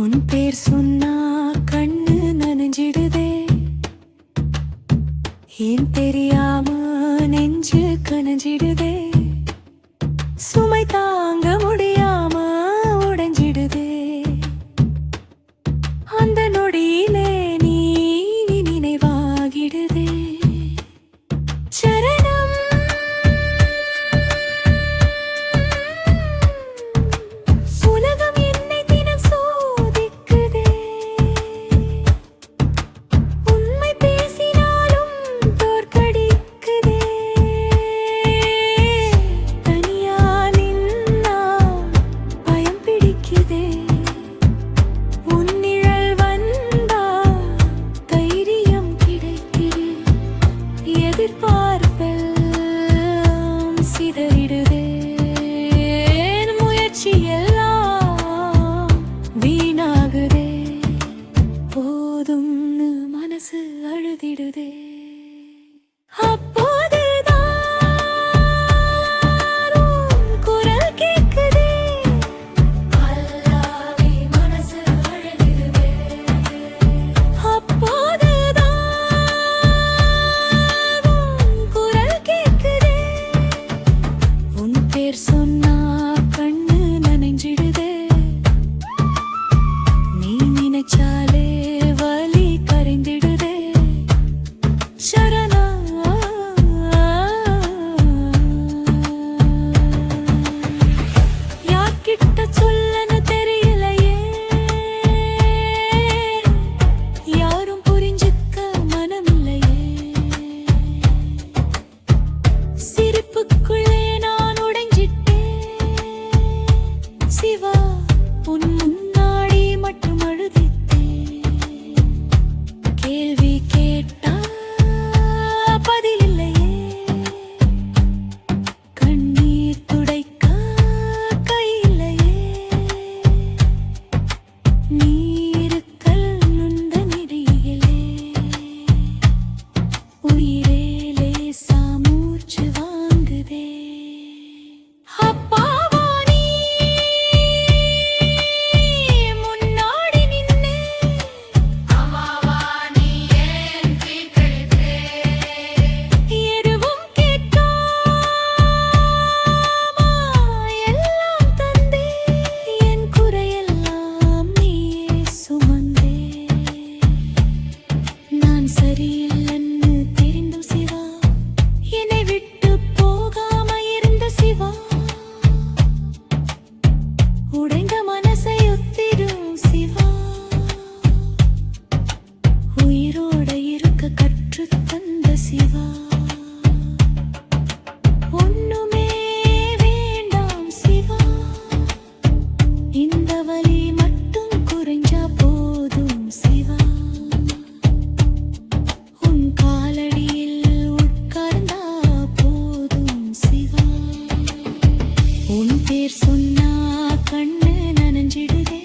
உன் பேர் சொன்னா கண்ணு நனைஞ்சிடுதே, ஏன் தெரியாம நெஞ்சு கனஞ்சிடுதே, சுமை தாங்க முடியாம உடைஞ்சிடுதே, அந்த நொடியிலே நீ நினைவாகிடுதே. சரணம் உலகம் என்னை தினம் சோதிக்குதே, உண்மை பேசினாலும் தோற்கடிக்குதே, தனியா நின்னா பயம் பிடிக்குதே, உன் நிழல் வந்தா தைரியம் கிடைக்குதே, எதிர்பார்ப்பெல்லாம் சிதறிடுதே, முயற்சி எல்லாம் வீணாகுதே, போதும்னு மனசு அழுதிடுதே. அப்போதுதான் உன் குரல் கேட்குதே, அல்லாவே மனசு அழுதிடுதே. அப்போதுதான் உன் குரல் கேட்குதே, உன் பேர் சொன்னா கண்ணு நனைஞ்சிடுதே, நீ நினைச்சாலே வலி கரைந்திடுதே. சரணா யார்கிட்ட சொல்லன்னு தெரியலையே, யாரும் புரிஞ்சுக்க மனமில்லையே, சிரிப்புக்குள்ளே நான் உடைஞ்சிட்டேன் சிவா, உன் முன்னாடி மட்டும் அழுதித்தேன், கேள்வி கேட்டா பதில் இல்லையே, கண்ணீர் துடைக்க கை இல்லையே, நீருக்கல் நுந்த நெடியிலே, உயிரே லேசா மூச்சு வாங்குதே. அப்பாவா நீ முன்னாடி நின்னே, அம்மாவா நீ ஏன் தீர்த்தெடுத்தே, எதுவும் கேட்காம எல்லாம் தந்தே, என் குறையெல்லாம் நீயே சுமந்தே, நான் சரியில்லைன்னு தெரிந்தும் சிவா, என்னை விட்டு போகாம இருந்த சிவா, உடைந்த மனசை ஒத்திடும் சிவா, உயிரோட இருக்க கற்றுத் தந்த சிவா, ஒண்ணுமே வேண்டாம் சிவா, இந்த வலி மட்டும் குறைஞ்சா போதும் சிவா, உன் காலடியில் உட்கார்ந்தா போதும் சிவா, உன் பேர் சொன்னா கண்ணு நனைஞ்சிடுதே,